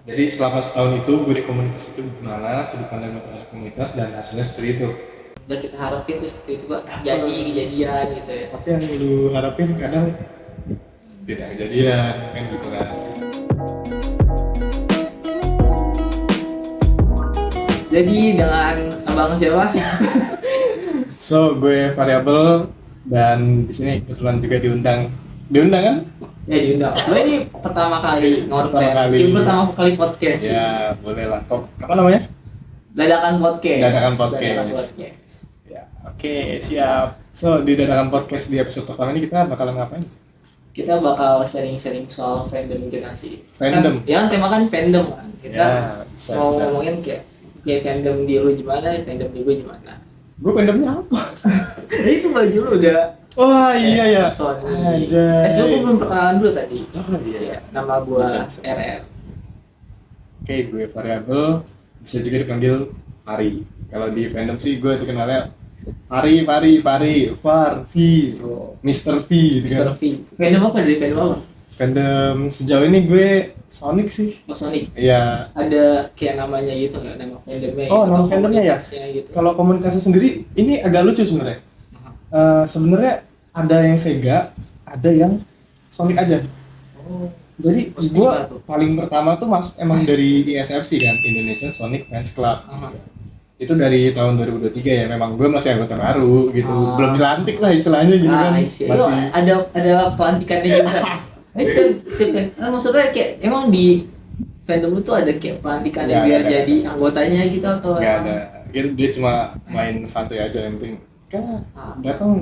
Jadi selama setahun itu gue di komunitas itu gimana, sudut pandang terhadap komunitas dan hasilnya seperti itu. Dan kita harapin tuh seperti itu Pak, jadi kejadian gitu ya. Tapi yang lu harapin kadang tidak kejadian kan gitu kan. Jadi dengan abang siapa? So gue variabel dan di sini kebetulan juga diundang. Diundang kan? Ya diundang. Lo ini pertama kali ngonten, Pertama kali. ini pertama kali podcast. Ya boleh lah. Apa namanya? Dadakan podcast. Dadakan podcast. Dadakan podcast. Ya oke, siap. So di dadakan podcast di episode pertama ini kita bakalan ngapain? Kita bakal sharing-sharing soal fandom kita sih. Fandom? Kan, ya kan tema kan fandom kan. Kita Ya, bisa, mau bisa. ngomongin kayak fandom di lu gimana, fandom di gue gimana. Gue fandomnya apa? Itu baju lu udah Wah iya ya. Sony. Anjay. Gue belum perkenalan dulu tadi. Oh iya. Ya, nama gue Bisa, bisa. RR. Oke, gue variabel, bisa juga dipanggil Pari. Kalau di fandom sih gue dikenalnya Pari, Far, V, Mr. V gitu Mr. kan. V. Fandom apa dari fandom apa? Fandom sejauh ini gue Sonic sih. Oh Sonic. Iya. Ada kayak namanya gitu nggak, nama fandomnya? Oh, atau nama fandomnya ya? komunitasnya gitu. Kalau komunikasi sendiri, ini agak lucu sebenarnya. Sebenarnya ada yang Sega, ada yang Sonic aja. Oh. Jadi Terus gue gimana tuh? paling pertama tuh emang dari ISFC kan, Indonesian Sonic Fans Club. Aha. Itu dari tahun 2023 ya, memang gue masih anggota baru gitu, belum dilantik lah istilahnya gitu kan, Masih. masih Ada pelantikannya juga. Ini maksudnya kayak emang di fandom lu tuh ada kayak pelantikannya Nggak biar ada. jadi anggotanya gitu atau nggak emang? ada. Dia cuma main santai aja, yang penting kan Ah. datang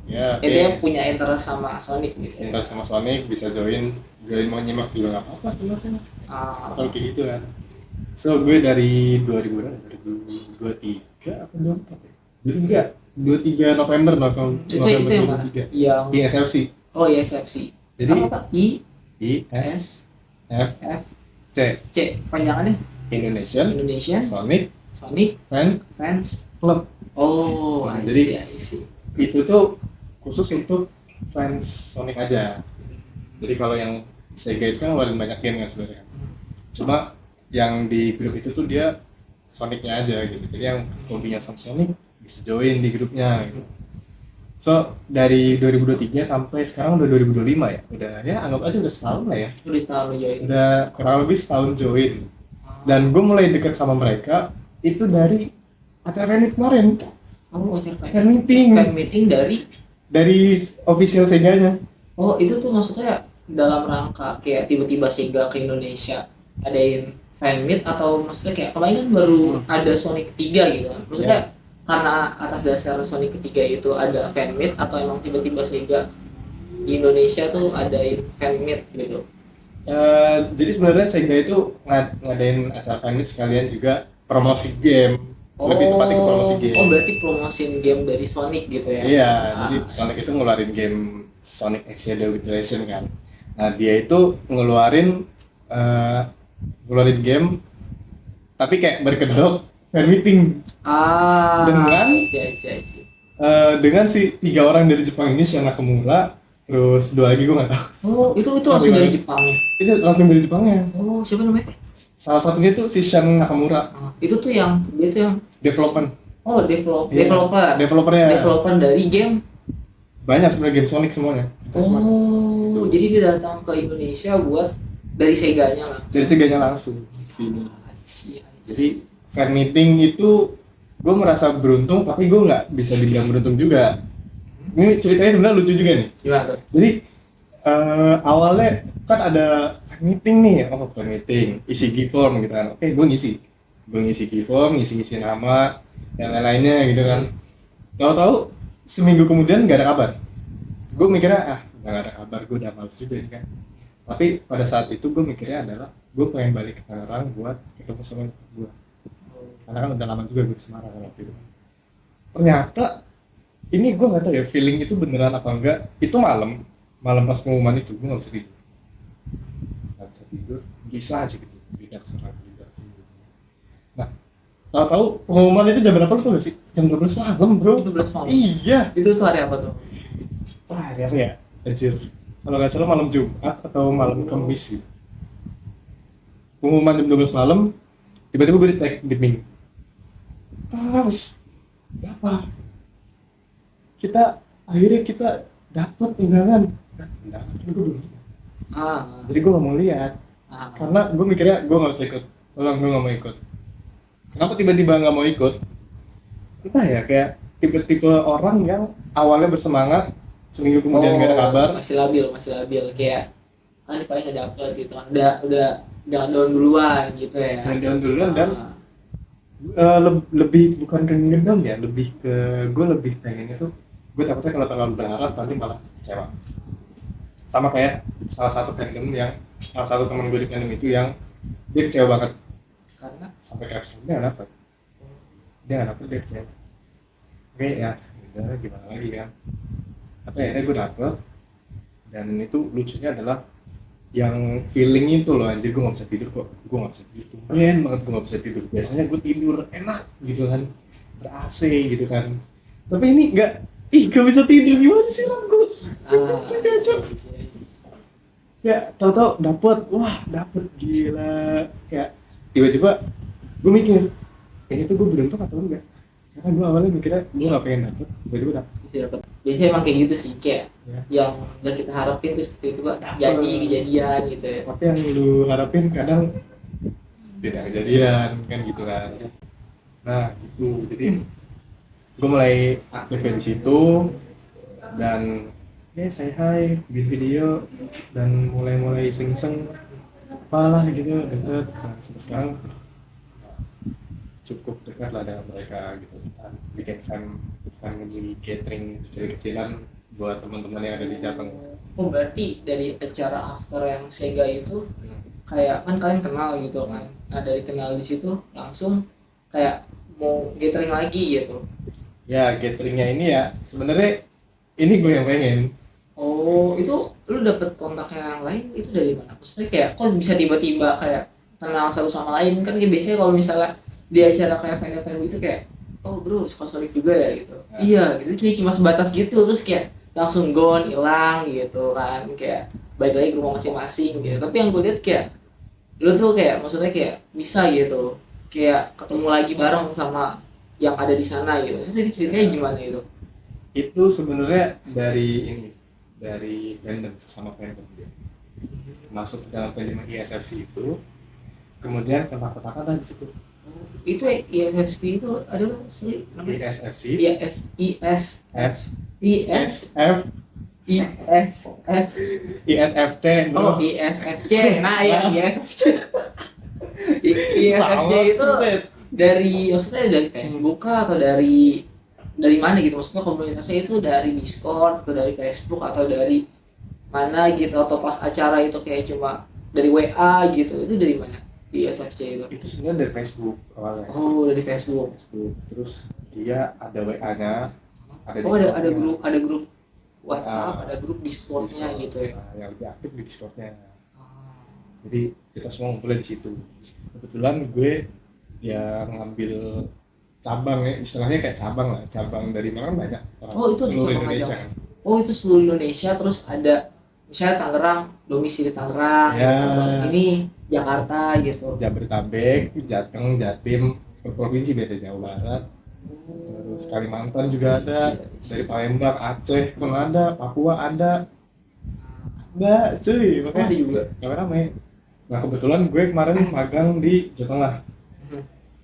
ya. Intinya punya interest sama Sonic gitu. Ya? Cinta sama Sonic, bisa join mau nyimak juga nggak apa-apa sebenarnya, Ah. asal kayak gitu kan. So gue dari 2023 apa 24 ya? 23 November Itu yang mana? 2023 Yang ISFC. oh SFC. Jadi apa? I IS F F C, C panjangannya Indonesian Indonesia Sonic Sonic Fan Fans. Club. Oh, Nah, I jadi- see. Itu tuh khusus untuk fans Sonic aja. Jadi kalau yang Sega itu kan ngeluarin banyak game kan sebenarnya. Cuma yang di grup itu tuh dia Sonicnya aja gitu. Jadi yang hobinya sama Sonic bisa join di grupnya gitu. So dari 2023 sampai sekarang udah 2025 ya. Udah ya anggap aja udah setahun lah ya. Udah setahun lu join. Udah kurang lebih setahun join. Dan gue mulai deket sama mereka itu dari acara fan meet kemarin. Kamu acara Fan meeting fan meeting dari official Sega-nya. oh itu tuh maksudnya dalam rangka kayak tiba-tiba Sega ke Indonesia adain fan meet atau maksudnya kayak kemarin kan baru ada Sonic 3 gitu kan. Maksudnya karena atas dasar Sonic ketiga itu ada fan meet atau emang tiba-tiba Sega di Indonesia tuh adain fan meet gitu. Jadi sebenarnya Sega itu ngadain acara fan meet sekalian juga promosi game. Lebih tepatnya ke promosi game. Oh berarti promosiin game dari Sonic gitu ya? Iya, jadi Sonic itu ngeluarin game Sonic X Shadow Generation kan. Nah dia itu ngeluarin game, tapi kayak berkedok fan meeting dengan I see. dengan si 3 orang dari Jepang ini, Shion Nakamura, terus 2 lagi gue nggak tahu. Oh itu langsung dari Jepang. Itu langsung dari Jepangnya. Oh siapa namanya? Salah satunya tuh si Shion Nakamura, Itu tuh dia tuh yang development. oh Iya, developernya. developer dari game. Banyak sebenarnya game Sonic semuanya. Oh jadi dia datang ke Indonesia buat dari Sega-nya lah. Dari Seganya langsung di sini. I see. Jadi fan meeting itu gue merasa beruntung, tapi gue nggak bisa dibilang beruntung juga. Ini ceritanya sebenarnya lucu juga nih. Gimana tuh? Jadi awalnya kan ada fan meeting nih, fan meeting, isi gift form gitu kan. Oke, gue ngisi gift form, ngisi nama dan lain-lainnya gitu kan. Tahu-tahu seminggu kemudian nggak ada kabar. Gue mikirnya nggak ada kabar, gue udah males juga nih kan. Tapi pada saat itu gue mikirnya adalah gue pengen balik ke Tangerang buat ketemu sama gue. Karena kan udah lama juga gue di Semarang waktu itu. Ternyata ini gue nggak tahu ya, feeling itu beneran apa enggak. Itu malam pas pengumuman itu gue nggak bisa tidur, bisa aja gitu, tidak serang juga sih. Nah, tahu-tahu pengumuman itu jam berapa tuh nggak sih? Jam 12 malam bro. 12 malam. Iya. Itu tuh hari apa tuh? Wah, hari apa ya? Anjir. Kalau nggak salah malam Jumat atau malam Kamis gitu. pengumuman jam 12 malam, tiba-tiba gue di tag di Ming. Tas, berapa? Akhirnya kita dapat undangan. Undangan, tapi gue belum. Jadi gue nggak mau lihat, karena gue mikirnya gue nggak usah ikut. Tolong, gue nggak mau ikut. Kenapa tiba-tiba nggak mau ikut? Entah ya, kayak tipe-tipe orang yang awalnya bersemangat, seminggu kemudian nggak ada kabar. Masih labil kayak ini paling nggak dapet gitu kan, udah down duluan gitu ya. Down duluan dan lebih bukan ke ngedon ya, lebih ke gue lebih pengen itu, gue takutnya kalau terlalu berharap nanti malah kecewa. Sama kayak salah satu teman gue di fandom itu yang dia kecewa banget Karena sampai caption dia nggak dapet, dia kecewa. Oke ya, udah gimana lagi kan. Tapi akhirnya gue dapet, dan itu lucunya adalah yang feeling itu loh, anjir gue nggak bisa tidur kok, gue nggak bisa tidur, tumben banget gue nggak bisa tidur. Biasanya gue tidur enak gitu kan, ber-AC gitu kan, tapi ini nggak, gak bisa tidur, gimana sih lah gue. Ya tau-tau dapet gila, kayak tiba-tiba gue mikir ini tuh gue beruntung atau enggak, karena gue awalnya mikirnya gue nggak pengen dapet, tiba-tiba dapet. biasanya emang kayak gitu sih, kayak Ya. yang gak kita harapin terus tiba-tiba jadi kejadian gitu ya. Tapi yang lu harapin kadang tidak kejadian kan gitu kan. Nah gitu, jadi gue mulai aktif di situ dan say hi, bikin video dan mulai iseng-iseng apalah gitu, deket. Nah, sampai sekarang cukup dekat lah dengan mereka gitu. Kita bikin family catering kecil-kecilan buat teman-teman yang ada di Jateng. Oh berarti dari acara after yang Sega itu kayak kan kalian kenal gitu kan, nah dari kenal di situ langsung kayak mau gathering lagi gitu. Ya gatheringnya ini ya sebenarnya ini gue yang pengen. Oh itu lu dapet kontaknya yang lain itu dari mana? Maksudnya kayak kok bisa tiba-tiba kayak kenal satu sama lain, kan kayak biasanya kalau misalnya di acara kayak fan gitu kayak oh bro suka Sonic juga ya gitu. Ya. Iya gitu, kayak cuma sebatas gitu terus kayak langsung gone, hilang gitu kan, kayak balik lagi ke rumah masing-masing gitu. Tapi yang gue lihat kayak lu tuh kayak maksudnya kayak bisa gitu, kayak ketemu lagi bareng sama yang ada di sana gitu. Jadi ceritanya gimana gitu? Itu sebenarnya dari fandom, sesama fandom dia masuk ke dalam fandom ISFC itu, kemudian kontak-kontakan di situ. Itu ISFP itu adalah sih namanya ISFC ISFC Oh ISFC, nah ya ISFC ISFC itu dari maksudnya dari Facebook kah atau dari mana gitu, maksudnya komunitasnya itu dari Discord atau dari Facebook atau dari mana gitu, atau pas acara itu kayak cuma dari WA gitu, itu dari mana di ISFC itu sebenarnya dari Facebook awalnya. Oh dari Facebook. Terus dia ada WA-nya, ada ada grup WhatsApp, ada grup Discord-nya gitu ya. Nah, yang lebih aktif di Discord-nya. Jadi kita semua ngumpulnya di situ. Kebetulan gue ya ngambil cabang ya, istilahnya kayak cabang dari mana banyak orang. Oh itu seluruh cabang Indonesia aja. kan. Oh itu seluruh Indonesia, terus ada misalnya Tangerang, domisili Tangerang, Ya. ini Jakarta gitu. Jabodetabek, Jateng, Jatim, per provinsi biasanya Jawa Barat. Terus Kalimantan juga ada, dari Palembang, Aceh pun ada, Papua ada. Enggak, cuy, Oh, ada juga. rame. Nah kebetulan gue kemarin magang di Jawa Tengah.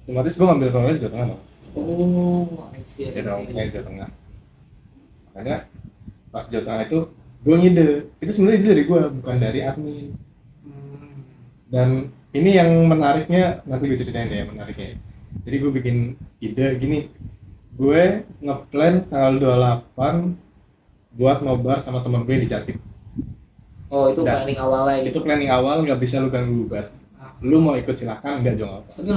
Otomatis gue ngambil role Jawa Tengah dong. Oh, I see. Ya dong, Jawa Tengah. Makanya pas Jawa Tengah itu gue ngide. Itu sebenarnya ide dari gue, bukan dari admin. Dan ini yang menariknya, nanti gue ceritain deh yang menariknya. Jadi gue bikin ide gini, gue ngeplan tanggal 28 buat nobar sama temen gue di Jatim. Oh itu Dan planning awalnya gitu. Itu planning awal, nggak bisa lu ganggu-gugat. Lu mau ikut silakan, enggak juga apa. Itu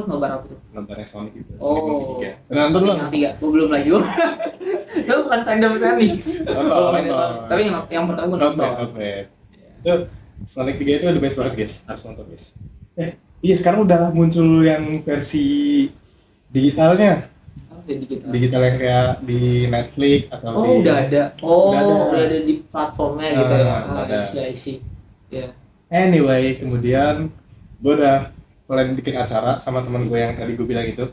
nobar apa tuh? Nobarnya Sonic gitu. Oh. Nonton lu? Yang 3, gue belum lagi. Itu bukan fandom Sonic. Nonton. Tapi yang pertama gue nonton. Itu Sonic 3 itu the best banget guys, harus nonton guys. Iya sekarang udah muncul yang versi digitalnya. Digital yang kayak di Netflix atau Oh di... udah ada. Oh Udah ada. di platformnya gitu ya. Udah ada. Isi. Ya. Anyway, kemudian gue udah plan bikin acara sama teman gue yang tadi gue bilang itu,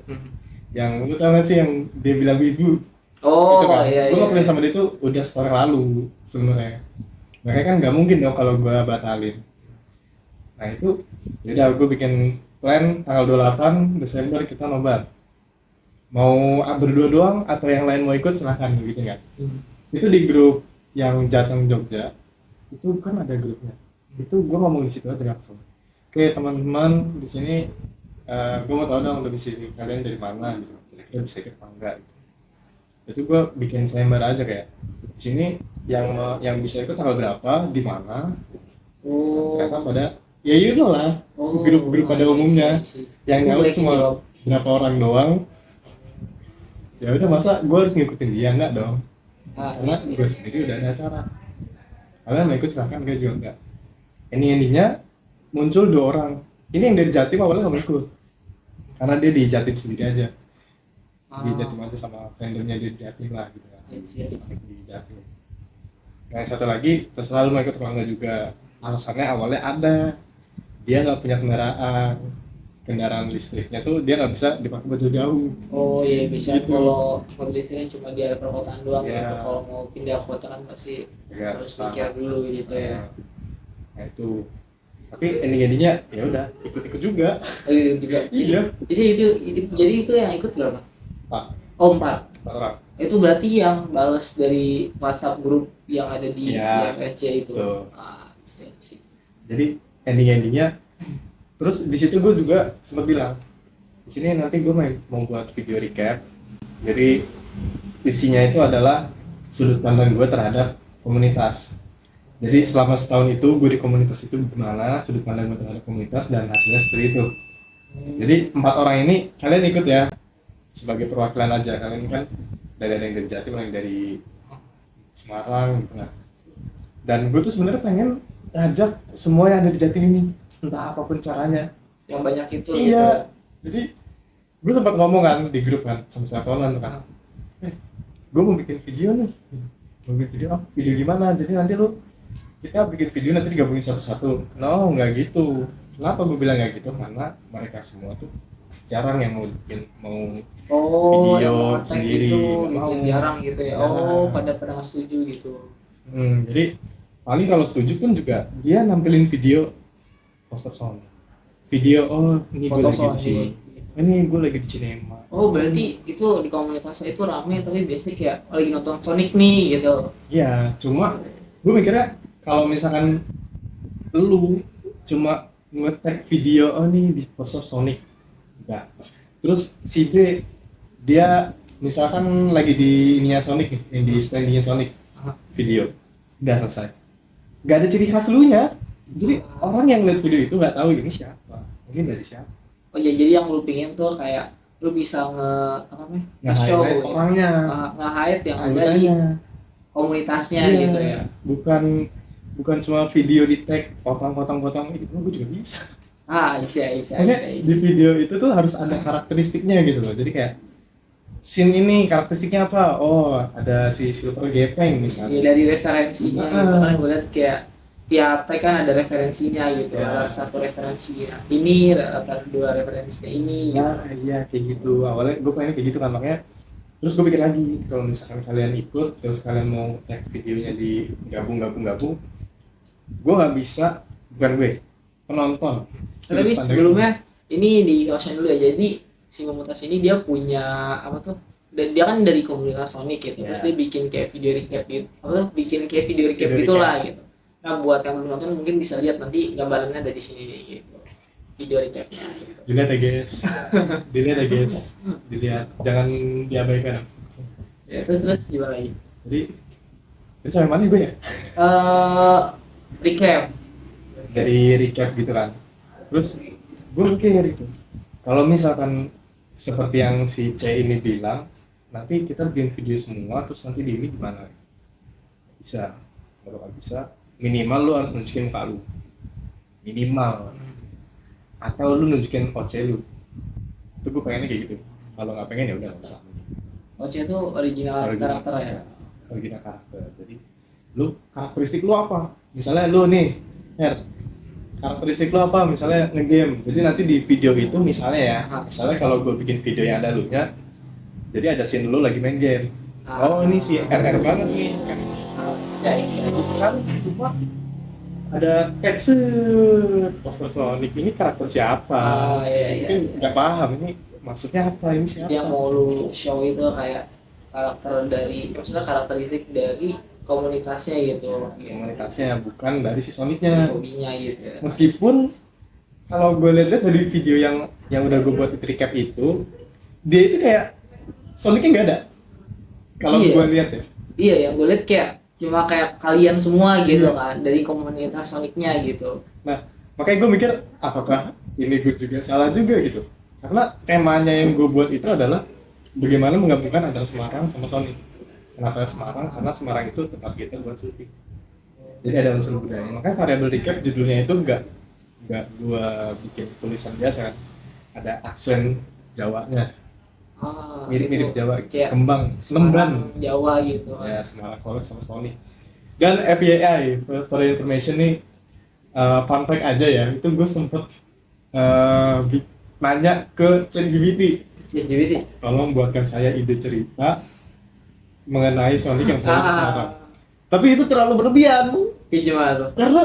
yang lu tau gak sih yang dia bilang wibu itu Oh kan, iya gue iya. ngelakuin sama dia tuh udah setahun lalu sebenarnya. Makanya kan nggak mungkin dong kalau gue batalin. Nah itu, yaudah gue bikin plan tanggal 28 Desember kita nobar. Mau berdua doang atau yang lain mau ikut silahkan gitu kan. Itu di grup yang Jateng Jogja, itu kan ada grupnya. Itu gue ngomong di situ aja langsung. Oke teman-teman di sini, gue mau tahu dong domisili kalian dari mana gitu. Kira-kira bisa ikut apa enggak gitu. Itu gue bikin sayembar aja kayak di sini yang bisa ikut tanggal berapa, di mana. Oh. Ternyata pada ya you know lah, Oh, grup-grup pada iya umumnya sih. yang Itu nyaut banyak yang cuma jawab. berapa orang doang. Ya udah masa gue harus ngikutin dia enggak dong, karena Iya. gue sendiri udah ada acara. Kalian mau ikut silahkan, enggak juga enggak. Endingnya muncul 2 orang. Ini yang dari Jatim awalnya nggak mau ikut karena dia di Jatim sendiri aja, di Jatim aja sama vendornya di Jatim lah gitu kan, Iya sih. di Jatim. Nah yang satu lagi terserah lu mau ikut apa enggak juga. Alasannya awalnya ada, dia nggak punya kendaraan listriknya tuh dia nggak bisa dipakai buat jauh-jauh. Oh iya bisa Gitu. kalau mobil listriknya cuma di area perkotaan doang Iya. gitu. Kalau mau pindah kota kan pasti Ya, harus susah. pikir dulu gitu ya. Nah itu, tapi endingnya ya udah ikut-ikut juga. Juga. Iya. Jadi itu yang ikut berapa? Pak, Oh 4. 4 orang. Itu berarti yang bales dari WhatsApp grup yang ada di Iya, FSC itu. betul. Iya sih. Jadi endingnya terus di situ gue juga sempat bilang di sini nanti gue mau buat video recap. Jadi isinya itu adalah sudut pandang gue terhadap komunitas. Jadi selama setahun itu gue di komunitas itu gimana, sudut pandang gue terhadap komunitas, dan hasilnya seperti itu. Jadi 4 orang ini kalian ikut ya sebagai perwakilan aja. Kalian ini kan ada yang dari Jatim, ada yang dari Semarang gitu kan. Dan gue tuh sebenarnya pengen ngajak semua yang ada di Jatim ini, entah apapun caranya. Yang banyak itu gitu. Iya. Jadi gue sempat ngomong kan di grup kan sama teman kan, gue mau bikin video nih, mau bikin video, video gimana? Jadi nanti kita bikin video nanti digabungin satu-satu. No, nggak gitu. Kenapa gue bilang nggak gitu? Karena mereka semua tuh jarang yang mau bikin, mau Oh, video yang mau nge-tag sendiri, gitu, nggak gitu mau. jarang gitu ya. Jarang. Oh, pada nggak setuju gitu. Jadi paling kalau setuju pun juga dia nampilin video poster sound, video ini gue Foto lagi di Sony. sini, ini gue lagi di Cinema. Oh, berarti itu di komunitasnya itu rame tapi biasanya kayak lagi nonton Sonic nih gitu. Iya, cuma gue mikirnya kalau misalkan lu cuma nge-tag video nih di poster Sonic, enggak. Terus si B dia misalkan lagi di ininya Sonic nih, yang di standingnya Sonic, video udah selesai, nggak ada ciri khas lu nya. Jadi orang yang lihat video itu nggak tahu ini siapa, mungkin dari siapa. Oh ya, jadi yang lu pingin tuh kayak lu bisa nge-show Nge-highlight orangnya, nge-hide yang ada di anggotanya. komunitasnya Iya, gitu ya. bukan cuma video di tag potong-potong itu gue juga bisa. Bisa. Makanya di video itu tuh harus ada karakteristiknya gitu loh. Jadi kayak scene ini karakteristiknya apa? Oh, ada si Silver Gepeng Ya, misalnya. dari referensinya gitu kan gue lihat kayak tiap tag kan ada referensinya gitu. Ya. Ada satu referensinya ini, ada dua referensinya ini gitu. Nah, iya kayak gitu. Awalnya gue pengen kayak gitu kan, makanya terus gue pikir lagi kalau misalkan kalian ikut terus kalian mau tag videonya di gabung, gue nggak bisa, bukan gue, penonton. Tapi sebelumnya ini di Ocean dulu ya. Jadi si komunitas ini dia punya apa tuh? Dia kan dari komunitas Sonic gitu. Ya. Terus dia bikin kayak video recap gitu. Apa tuh? Bikin kayak video recap Video gitulah recap. gitu. Nah, buat yang belum nonton mungkin bisa lihat nanti gambarannya ada di sini nih gitu. Video recapnya gitu. Dilihat ya guys, dilihat, jangan diabaikan. Ya, terus gimana lagi? Jadi sampai mana gue ya? Recap. Dari recap gitu kan. Terus gue mikir gitu, kalau misalkan seperti yang si C ini bilang, nanti kita bikin video semua terus nanti di ini gimana? Bisa, kalau nggak bisa, minimal lu harus nunjukin muka lu, minimal, atau lu nunjukin OC lu. Itu gue pengennya kayak gitu. Kalau nggak pengen ya udah nggak usah. OC itu original karakter ya. Original karakter. Jadi lu karakteristik lu apa? Misalnya lu nih, Her, karakteristik lo apa, misalnya ngegame. Jadi nanti di video itu misalnya ya, misalnya kalau gue bikin video yang ada lunya, jadi ada scene lo lagi main game. Oh ini si RR banget nih. Kan cuma ada text poster Sonic, ini karakter siapa? Iya. Mungkin nggak paham ini maksudnya apa, ini siapa? Yang mau lu show itu kayak karakter dari, maksudnya karakteristik dari komunitasnya gitu, Komunitasnya bukan dari si Sonicnya. hobinya gitu ya. Meskipun kalau gue lihat dari video yang udah gue buat di recap itu, dia itu kayak Sonicnya nggak ada. Kalau Iya. gue lihat ya. Iya, yang gue lihat kayak cuma kayak kalian semua gitu Iya. kan, dari komunitas Sonicnya gitu. Nah, makanya gue mikir apakah ini gue juga salah juga gitu. Karena temanya yang gue buat itu adalah bagaimana menggabungkan antara Semarang sama Sonic. Kenapa Semarang? Karena Semarang itu tempat kita buat syuting. Jadi ada unsur budaya. Makanya variabel recap judulnya itu enggak gue bikin tulisan biasa kan. Ada aksen Jawanya. Mirip-mirip Itu Jawa, kayak Kembang, Semarang, Lemban. Jawa gitu kan. Ya, Semarang College sama Sonic. Dan FYI, for your information nih, fun fact aja ya, itu gue sempet nanya ke ChatGPT, LGBT. tolong buatkan saya ide cerita mengenai Sonic yang punya di Semarang. Tapi itu terlalu berlebihan, Kayak gimana tuh? karena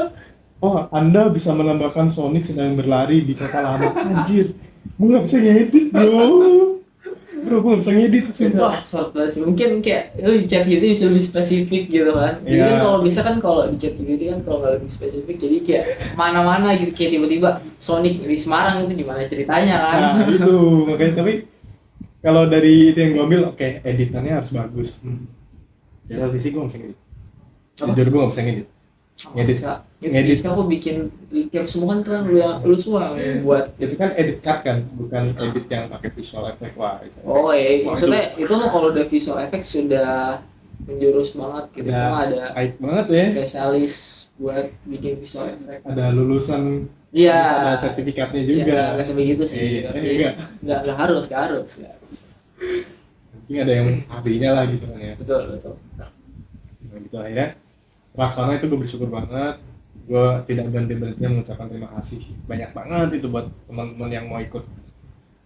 Anda bisa menambahkan Sonic sedang berlari di kota lama. Anjir, gue nggak bisa ngedit bro, gue nggak bisa ngedit, Itu sumpah. absurd banget sih. Mungkin kayak lu di chat gitu bisa lebih spesifik gitu kan. Jadi Iya. kan kalau bisa kan kalau di chat gitu kan kalau nggak lebih spesifik jadi kayak mana-mana gitu, kayak tiba-tiba Sonic di Semarang itu gimana ceritanya kan. Nah itu makanya, tapi kalau dari itu yang gue ambil, oke, editannya harus bagus. Di satu sisi gue nggak bisa ngedit, Apa? jujur gue nggak bisa ngedit. Ngedit. Ngedit aku bikin recap semua kan lu semua yang buat. Itu kan edit cut kan, bukan edit yang pakai visual effect. Wah itu Oh iya, Wah, maksudnya itu mah kalau udah visual effect sudah menjurus banget gitu. udah Cuma ada baik banget ya, spesialis buat bikin visual effect. ada lulusan, Iya. terus ada sertifikatnya juga. Iya, nggak sampai gitu sih. Iya, Tapi enggak. nggak harus, nggak harus. Mungkin ada yang ahlinya lah gitu kan ya. Betul, betul. Nah gitu lah ya. Pelaksana itu gue bersyukur banget. Gue tidak berhenti-berhentinya mengucapkan terima kasih banyak banget itu buat teman-teman yang mau ikut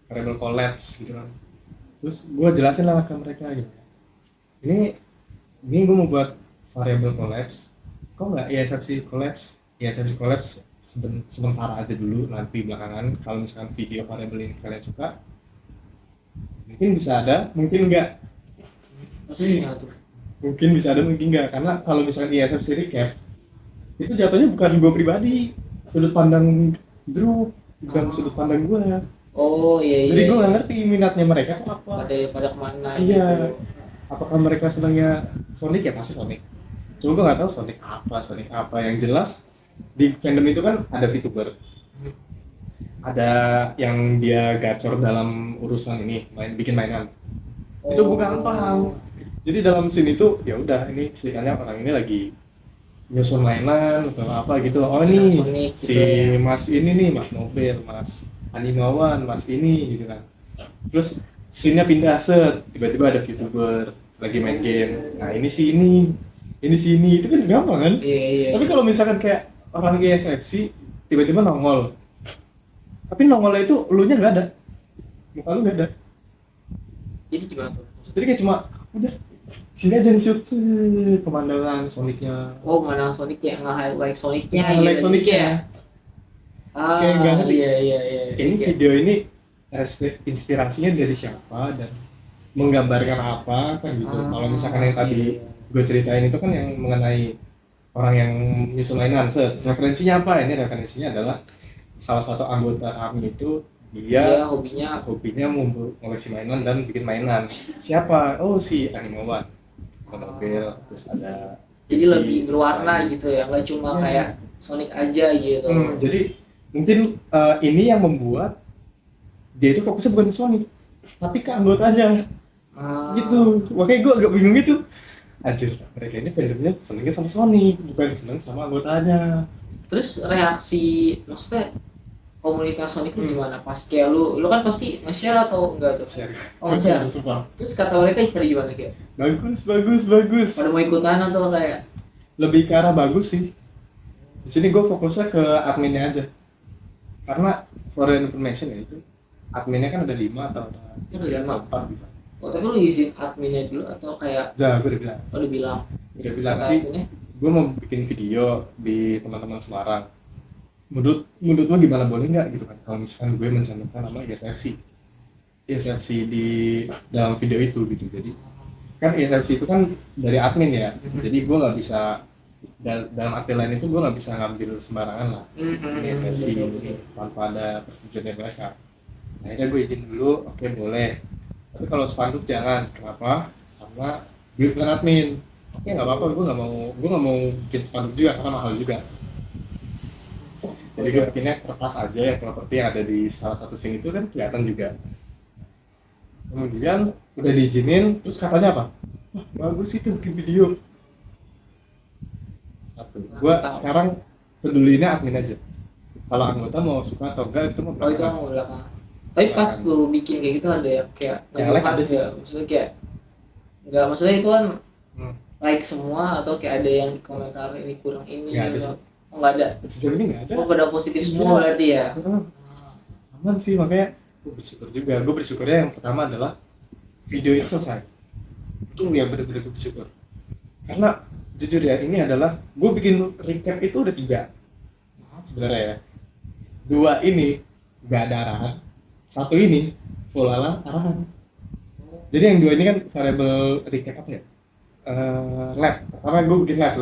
Rebel Collapse gitu kan. Terus gue jelasin lah ke mereka gitu. Ini gue mau buat variable collapse. Kok nggak ISFC collapse? ISFC collapse sementara aja dulu, nanti belakangan kalau misalkan video variable ini kalian suka, mungkin bisa ada, mungkin enggak. Maksudnya tuh. Mungkin bisa ada, mungkin enggak. Karena kalau misalkan ISFC recap itu jatuhnya bukan gue pribadi, sudut pandang Drew, bukan sudut pandang gue. Oh iya. Jadi gue nggak ngerti minatnya mereka tuh apa. Pada kemana Iya. gitu. Apakah mereka senangnya Sonic? Ya pasti Sonic. Cuma gue nggak tahu Sonic apa. Yang jelas di fandom itu kan ada VTuber, ada yang dia gacor dalam urusan ini, bikin mainan. Itu gue nggak paham. Jadi dalam scene itu ya udah, ini ceritanya orang ini lagi nyusun mainan atau apa gitu. Oh ini Sonic si gitu ya. Mas ini nih, Mas Nobel, Mas Animawan, Mas ini gitu kan. Terus scene-nya pindah set, tiba-tiba ada VTuber lagi main game. Nah ini si ini itu kan gampang kan? Iya. Tapi kalau misalkan kayak orang ISFC tiba-tiba nongol, tapi nongolnya itu elunya nggak ada, muka lu nggak ada. Jadi gimana tuh? Jadi kayak cuma udah sini aja shoot pemandangan Sonicnya. Oh, mana Sonic yang nge-highlight Sonicnya Highlight gitu. Sonicnya. Kayak, Kayak nggak ngerti. Iya. Ini Kayak- video ini inspirasinya dari siapa dan menggambarkan apa kan gitu. Kalau misalkan yang tadi iya. gue ceritain itu kan yang mengenai orang yang nyusun mainan, referensinya apa? Ini referensinya adalah salah satu anggota ARMY itu dia Dia hobinya ngoleksi mainan dan bikin mainan. Siapa? Oh si Animawan, Nobel, terus ada. jadi lebih berwarna gitu ya, nggak cuma Iya. kayak Sonic aja gitu. Jadi mungkin ini yang membuat dia itu fokusnya bukan ke Sonic, tapi ke anggotanya. Gitu. Makanya gue agak bingung gitu. Anjir, mereka ini fandomnya senengnya sama Sonic, bukan seneng sama anggotanya. Terus reaksi, maksudnya komunitas Sonic itu gimana? Pas kayak lu kan pasti nge-share atau enggak tuh? Share. Oh, share. Sumpah. Terus kata mereka pada gimana kayak? Bagus. Pada mau ikutan atau kayak? Lebih ke arah bagus sih. Di sini gue fokusnya ke adminnya aja. Karena for your information ya itu adminnya kan ada 5 atau ada Ada 3 lima. atau 4 gitu. Oh, tapi lu izin adminnya dulu atau kayak Udah, gue udah bilang. lu bilang kata Tapi adminnya? gue mau bikin video di teman-teman Semarang. Menurut lo gimana, boleh nggak gitu kan? Kalau misalkan gue mencantumkan nama ISFC di dalam video itu gitu. Jadi kan ISFC itu kan dari admin ya. Jadi gue nggak bisa dalam arti lain itu gue nggak bisa ngambil sembarangan lah ini ISFC tanpa ada persetujuan dari mereka. Nah, akhirnya gue izin dulu, oke boleh. Tapi kalau spanduk jangan. Kenapa? Karena gue bukan admin. Oke nggak apa-apa, gue nggak mau bikin spanduk juga karena mahal juga. Jadi gue bikinnya kertas aja yang properti yang ada di salah satu scene itu kan kelihatan juga. Kemudian udah diizinin, terus katanya apa? Wah, bagus itu bikin video. Gue sekarang pedulinya admin aja. Kalau anggota mau suka atau enggak itu mau Oh, itu belakangan. mau belakang. Tapi pas lu bikin kayak gitu ada ya kayak Yang like ada sih. ya, maksudnya kayak enggak, maksudnya itu kan Hmm. like semua atau kayak ada yang komentar ini kurang ini Nggak ada gitu. sih. Oh, nggak ada. Sejauh ini nggak ada. Oh, pada positif Iya. semua berarti ya. Aman sih, makanya gue bersyukur juga. Gue bersyukurnya yang pertama adalah video itu selesai. Itu yang bener-bener gue bersyukur. Karena jujur ya, ini adalah gue bikin recap itu udah 3 sebenarnya ya. 2 ini nggak ada arahan, 1 ini full arahan. Jadi yang 2 ini kan variable recap apa ya? Lab. Pertama gue bikin lab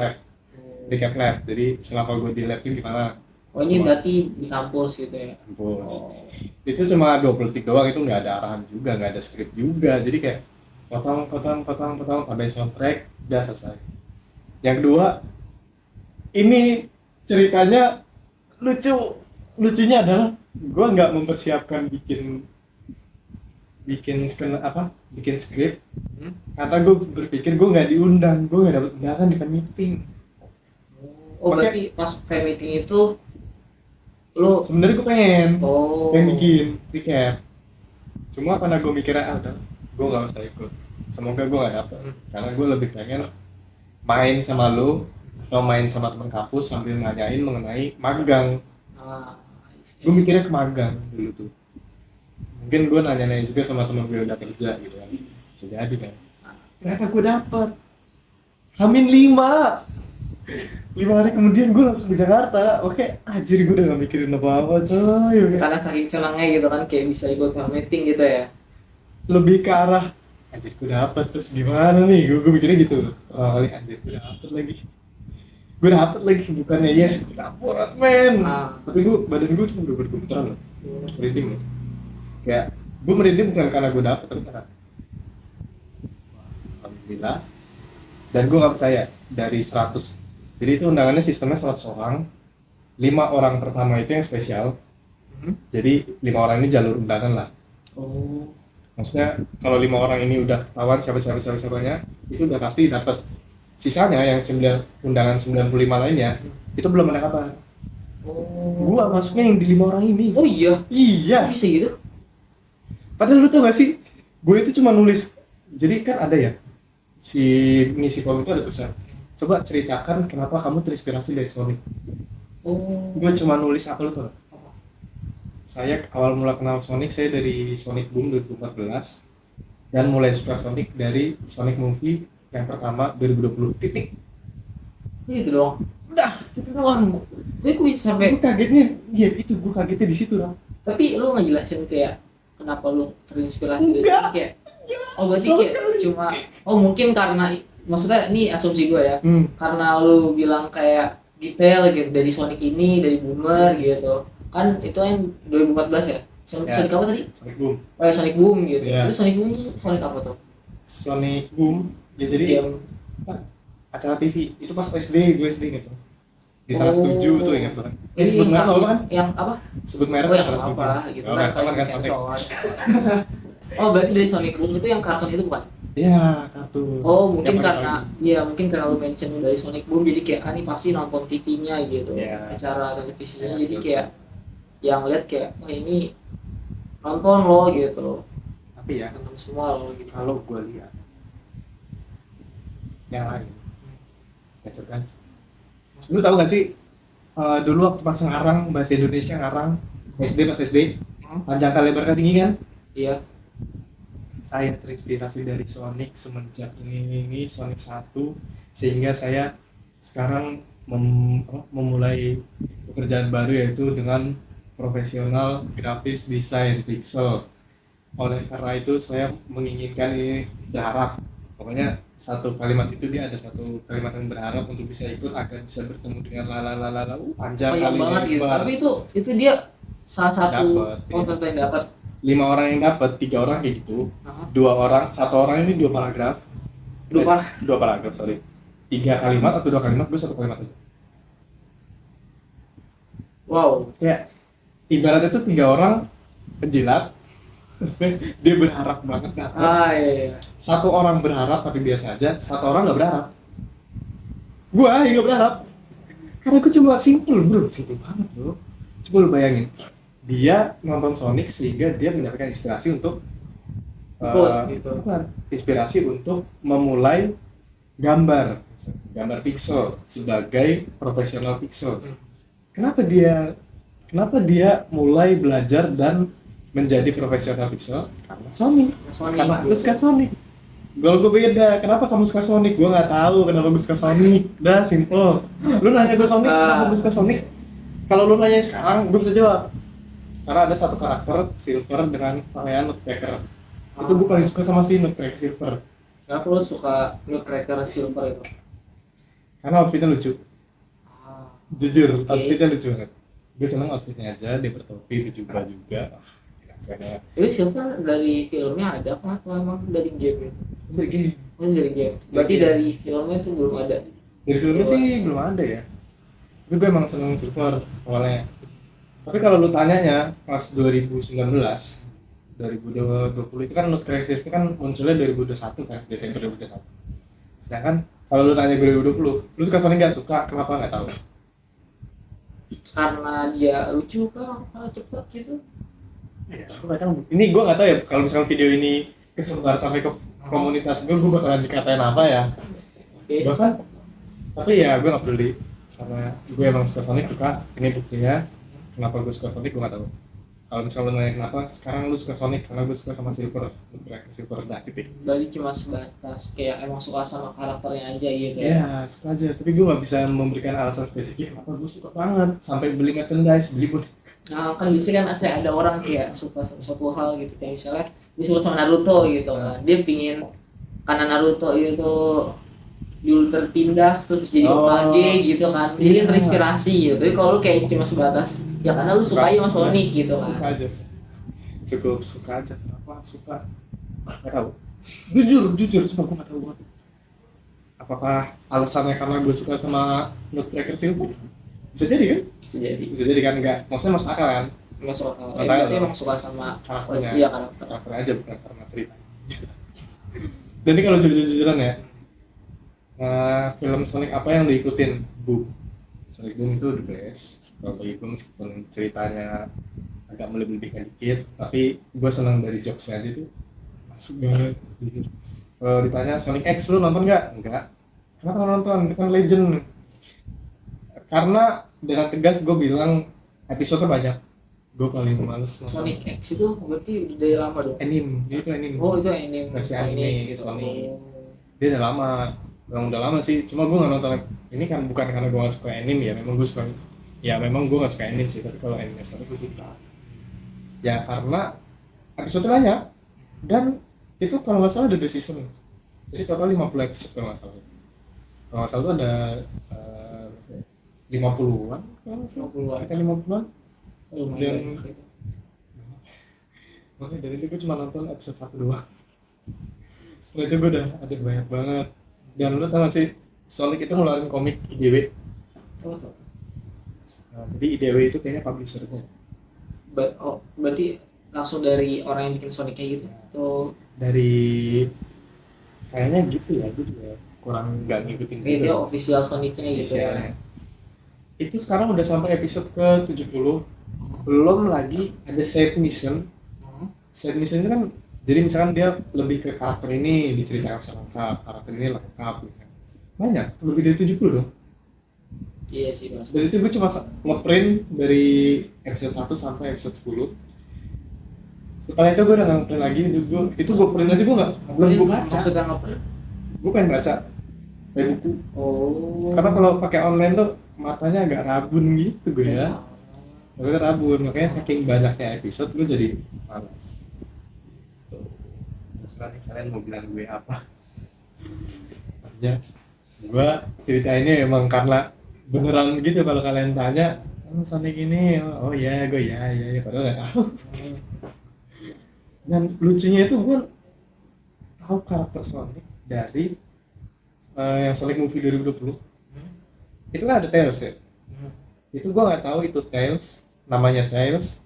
recap lab. Jadi selama gue di lab itu gimana? Oh, ini berarti di kampus gitu ya. Kampus. Oh. Itu cuma 20 detik doang, itu nggak ada arahan juga, nggak ada script juga. Jadi kayak potong sampai soundtrack udah selesai. Yang kedua, ini ceritanya lucunya adalah gue nggak mempersiapkan bikin skrip karena gue berpikir gue nggak diundang, gue nggak dapet undangan di fan meeting. Oh, Oke. berarti pas fan meeting itu lu Sebenarnya gue pengen bikin recap, cuma karena gue mikirnya udah gue nggak usah ikut, semoga gue nggak dapet, karena gue lebih pengen main sama lo atau main sama teman kampus sambil nanyain mengenai magang. Gue mikirnya ke magang dulu tuh, mungkin gue nanya-nanya juga sama teman gue udah kerja gitu kan, bisa jadi kan. Ternyata gue dapet Hamin 5 hari kemudian gue langsung ke Jakarta. Oke, anjir gue udah gak mikirin apa-apa coy. Oke. karena saking senangnya gitu kan kayak bisa ikut fan meeting gitu ya. Lebih ke arah anjir gue dapet, terus gimana nih, gue mikirnya gitu. Kali anjir gue dapet lagi, bukannya yes gue dapet men. Tapi badan gue tuh udah bergemeteran loh, merinding loh. Kayak gue merinding bukan karena gue dapet, tapi karena alhamdulillah. Dan gue gak percaya dari 100. Jadi itu undangannya sistemnya 100 orang. 5 orang pertama itu yang spesial. Jadi 5 orang ini jalur undangan lah. Oh. Maksudnya kalau 5 orang ini udah ketahuan siapa-siapanya, itu udah pasti dapat. Sisanya yang undangan 95 lainnya itu belum ada kabar. Gua masuknya yang di 5 orang ini. Oh iya. Iya. Bisa gitu? Padahal lu tau gak sih, gue itu cuma nulis. Jadi kan ada ya, si ngisi form itu ada tulisan, coba ceritakan kenapa kamu terinspirasi dari Sonic. Oh. Gue cuma nulis apa lu tau gak? Saya awal mula kenal Sonic saya dari Sonic Boom 2014 dan mulai suka Sonic dari Sonic Movie yang pertama 2020. Titik. Gitu dong. Udah, gitu doang. Jadi gue bisa sampai. Gue kagetnya, iya itu gue kagetnya di situ dong. Tapi lu nggak jelasin kayak kenapa lu terinspirasi dari Enggak. sini kayak. Oh berarti Sama kayak sekali. cuma. Oh mungkin karena maksudnya ini asumsi gue ya. Karena lu bilang kayak detail gitu dari Sonic ini, dari Boomer gitu. Kan itu yang 2014 ya. Sonic apa tadi? Sonic Boom. Oh ya Sonic Boom gitu. Ya. Terus Sonic Boom itu Sonic apa tuh? Sonic Boom ya jadi Game. acara TV itu pas SD, gue SD gitu. Di Trans 7 tuh ingat banget. Ini Sebut merek apa kan? Yang apa? Sebut merek Oh yang Trans 7. apa gitu Oh, kan aman kan sampai. sensor. Oh berarti dari Sonic Boom itu yang kartun itu bukan? Iya, kartun. Oh mungkin Yang karena pagi-pagi. ya mungkin karena lu mention dari Sonic Boom jadi kayak ini pasti nonton TV-nya gitu. Iya. Acara televisinya Iya, jadi betul. kayak yang lihat kayak wah ini nonton lo gitu. Tapi ya Nonton semua lo gitu. kalau gue lihat yang lain gacor kan, lu tau gak sih Dulu waktu pas ngarang bahasa Indonesia ngarang SD pas SD panjang kali lebar kali tinggi kan, Iya. saya terinspirasi dari Sonic semenjak ini Sonic 1 sehingga saya sekarang memulai pekerjaan baru yaitu dengan profesional grafis desain pixel. Oleh karena itu saya menginginkan ini berharap pokoknya satu kalimat itu dia ada satu kalimat yang berharap untuk bisa ikut agar bisa bertemu dengan lalalala panjang Banyak kali banget gitu. lebar. Tapi itu dia salah satu Dapet, iya. konten yang dapat. 5 orang yang dapat, 3 orang kayak gitu. Aha. 1 orang ini 2 paragraf. Dua paragraf, sorry. 3 kalimat atau 2 kalimat, gue 1 kalimat aja. Wow. Kayak ibaratnya tuh 3 orang penjilat, maksudnya dia berharap banget dapat. Iya. 1 orang berharap tapi biasa aja, 1 orang nggak berharap. Gua yang nggak berharap. Karena gue cuma simple banget bro. Coba lu bayangin, dia nonton Sonic sehingga dia mendapatkan inspirasi untuk gitu. bukan, inspirasi untuk memulai gambar pixel sebagai profesional pixel. Kenapa dia mulai belajar dan menjadi profesional pixel? Karena Sonic. Karena lu suka Sonic. Kalau gue beda, kenapa kamu suka Sonic? Gue nggak tahu kenapa gue suka Sonic. Udah simple. Lu nanya gue Sonic, kenapa gue suka Sonic? Kalau lu nanya sekarang, gue bisa jawab. Karena ada satu karakter Silver dengan pakaian Nutcracker. Itu gue paling suka sama si Nutcracker Silver. Kenapa lo suka Nutcracker Silver itu? Karena outfitnya lucu. Jujur, Oke. outfitnya lucu banget. Gue seneng outfitnya aja, dia bertopi, dia juga. Karena Itu Silver dari filmnya ada apa atau emang dari game itu? begini. Oh, dari game. Berarti dari filmnya itu belum ada. Dari filmnya sih belum ada ya. Tapi gue emang seneng Silver awalnya. Tapi kalau lu tanyanya pas 2019, 2020 itu kan Nutcracker itu kan munculnya 2021 kan, Desember 2021. Sedangkan kalau lu tanya 2020, lu suka Sonic nggak? Suka, kenapa nggak tahu? Karena dia lucu kan, cepet gitu. Iya, ini gue nggak tahu ya kalau misalnya video ini kesebar sampai ke komunitas gue bakalan dikatain apa ya. Oke. Bahkan, tapi ya gue nggak peduli karena gue emang suka Sonic, suka. Ini buktinya. Kenapa gue suka Sonic gue nggak tahu. Kalau misalnya lu nanya kenapa sekarang lu suka Sonic, karena gue suka sama Silver, Silver dah titik. Berarti cuma sebatas kayak emang suka sama karakternya aja gitu ya. Ya suka aja, tapi gue nggak bisa memberikan alasan spesifik kenapa gue suka banget sampai beli merchandise, beli boneka. Nah kan biasanya kan kayak ada orang kayak suka sama suatu hal gitu, kayak misalnya dia suka sama Naruto gitu kan, dia pingin karena Naruto itu dulu terpindah terus bisa jadi Hokage gitu kan, jadi kan terinspirasi gitu. Tapi kalau lu kayak cuma sebatas ya karena lu suka aja sama Sonic gitu kan. Suka aja, cukup suka aja. Kenapa suka? Nggak tahu. Jujur, sumpah gue nggak tahu banget. Apakah alasannya karena gue suka sama Nutcracker Silver? Bisa jadi kan? Bisa jadi kan, enggak, maksudnya masuk akal kan? Masuk akal. Masuk akal. Berarti emang suka sama Karakternya. Iya karakter. Karakter aja bukan karena cerita. Dan ini kalau jujur-jujuran ya, film Sonic apa yang diikutin? Boom. Sonic Boom itu the best. Kalau bagi gue meskipun ceritanya agak melebih-lebihkan dikit, tapi gue senang dari jokesnya aja tuh masuk banget. Jujur. Kalau ditanya Sonic X lu nonton nggak? Enggak. Kenapa nggak nonton? Itu kan legend. Karena dengan tegas gue bilang episode banyak. Gue paling males nonton. Sonic X itu berarti udah dari lama dong. Anime, itu anime. Oh itu anime Versi Sonic anime, gitu. Sonic. Dia udah lama, udah lama sih. Cuma gue nggak nonton ini kan bukan karena gue nggak suka anime ya. Memang gue suka, ya memang gue nggak suka anime sih. Tapi kalau anime Sonic gue suka. Ya karena episode banyak dan itu kalau nggak salah ada 2 season. Jadi total 50 episode kalau nggak salah. Kalau nggak salah itu ada 50-an, sekitar 50-an. Dan makanya dari itu gue cuma nonton episode 1 doang. Setelah itu gue udah ada banyak banget. Dan lu tau gak sih, Sonic itu ngeluarin komik IDW. Nah, jadi IDW itu kayaknya publishernya. Berarti langsung dari orang yang bikin Sonic kayak gitu? Atau Dari kayaknya gitu ya, gue juga kurang nggak ngikutin itu official Sonicnya gitu ya? Officialnya. Itu sekarang udah sampai episode ke-70. Belum lagi ada side mission. Side mission itu kan jadi misalkan dia lebih ke karakter ini diceritakan secara lengkap, karakter ini lengkap gitu. Banyak, lebih dari 70 dong. Iya sih mas. Dan itu gue cuma ngeprint dari episode 1 sampai episode 10. Setelah itu gue udah nggak ngeprint lagi, itu gue print aja gue belum gue baca. Maksudnya ngapain? Gue pengen baca kayak buku. Oh. Karena kalau pakai online tuh matanya agak rabun gitu gue ya. Agak rabun, makanya saking banyaknya episode gue jadi malas. Tuh. Terserah nih kalian mau bilang gue apa. Ya, gue ceritainnya emang karena beneran gitu. Kalau kalian tanya, Sonic ini, oh ya, gue ya, padahal nggak tahu. Dan lucunya itu gue tahu karakter Sonic dari yang Sonic Movie 2020. Itu kan ada Tails ya. Itu gue nggak tahu itu Tails, namanya Tails.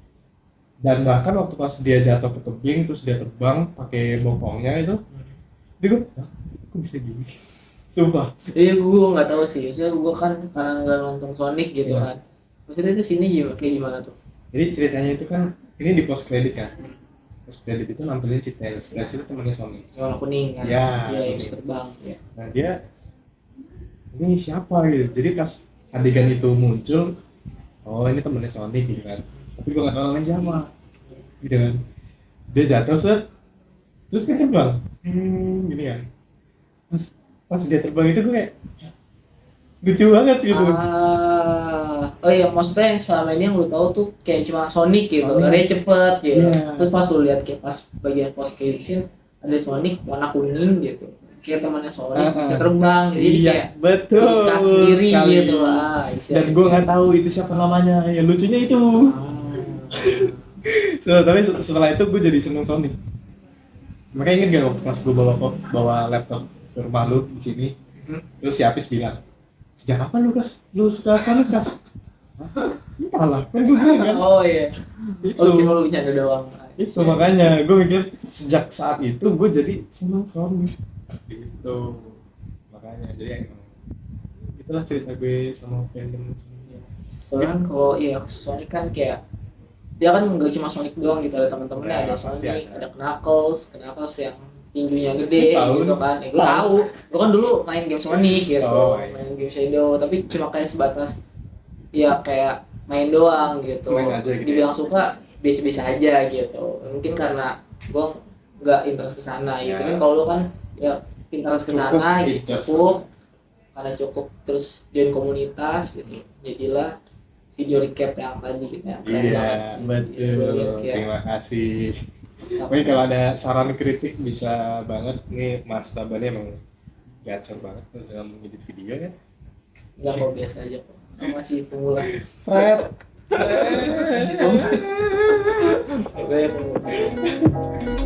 Dan bahkan waktu pas dia jatuh ke tebing, terus dia terbang pakai bokongnya itu, dia gue, kok bisa gini? Sumpah. Iya gue nggak tahu sih, maksudnya gue kan karena nggak nonton Sonic gitu kan. Maksudnya itu sini kayak gimana tuh? Jadi ceritanya itu kan, ini di post credit kan. Post credit itu nampilin si Tails. Tails itu temannya Sonic. Warna kuning kan? Ya, Iya yang kuning. terbang. Ya. Nah dia, ini siapa gitu. Jadi pas adegan itu muncul, oh ini temannya Sonic gitu kan. Tapi gue nggak tahu namanya siapa. Gitu kan. Dia jatuh set, terus kan terbang. Gini kan. Pas dia terbang itu gue kayak lucu banget gitu. Oh iya, maksudnya yang selama ini yang lu tahu tuh kayak cuma Sonic gitu, Sonic. larinya cepet gitu. Iya. Terus pas lu lihat kayak pas bagian post credit scene ada Sonic warna kuning gitu, kayak temannya Sonic bisa terbang, jadi Iya, kayak betul suka sendiri sekali. gitu. Dan gue nggak tahu itu siapa namanya. Ya lucunya itu. Tapi setelah itu gue jadi seneng Sonic. Makanya inget gak waktu pas gue bawa laptop ke rumah lu di sini, terus si Apis bilang, sejak kapan lu suka Sonic Kas? Entahlah, kan gue bilang kan. Oh iya. Itu, Oke, lu bercanda doang. itu makanya gue mikir sejak saat itu gue jadi seneng Sonic. Gitu. Makanya jadi emang itulah cerita gue sama fandom Sonic. Soalnya kan kalau iya Sonic kan kayak dia kan nggak cuma Sonic doang gitu, ada teman-temannya, Ya, ada pasti Sonic, ada. ada Knuckles yang tinjunya gede Tahu. gitu kan. Gue tahu. Gue kan dulu main game Sonic gitu, Oh, iya. main game Shadow, tapi cuma kayak sebatas ya kayak main doang gitu. Main aja gitu. Dibilang suka biasa-biasa aja gitu. Mungkin karena gue nggak interest ke sana gitu. Ya. Kan kalau lu kan ya interest ke sana Cukup, gitu, interest. cukup. Karena cukup terus join komunitas gitu. Jadilah video recap yang tadi gitu ya. Keren banget Iya, sih. betul. Gua liat kayak, Terima kasih. Mungkin kalau ada saran kritik bisa banget. Nih Mas Tabani emang gacor banget dalam mengedit video kan. enggak kok biasa aja kok. Aku masih pemula. Fred. Masih pemula. Gue pemula.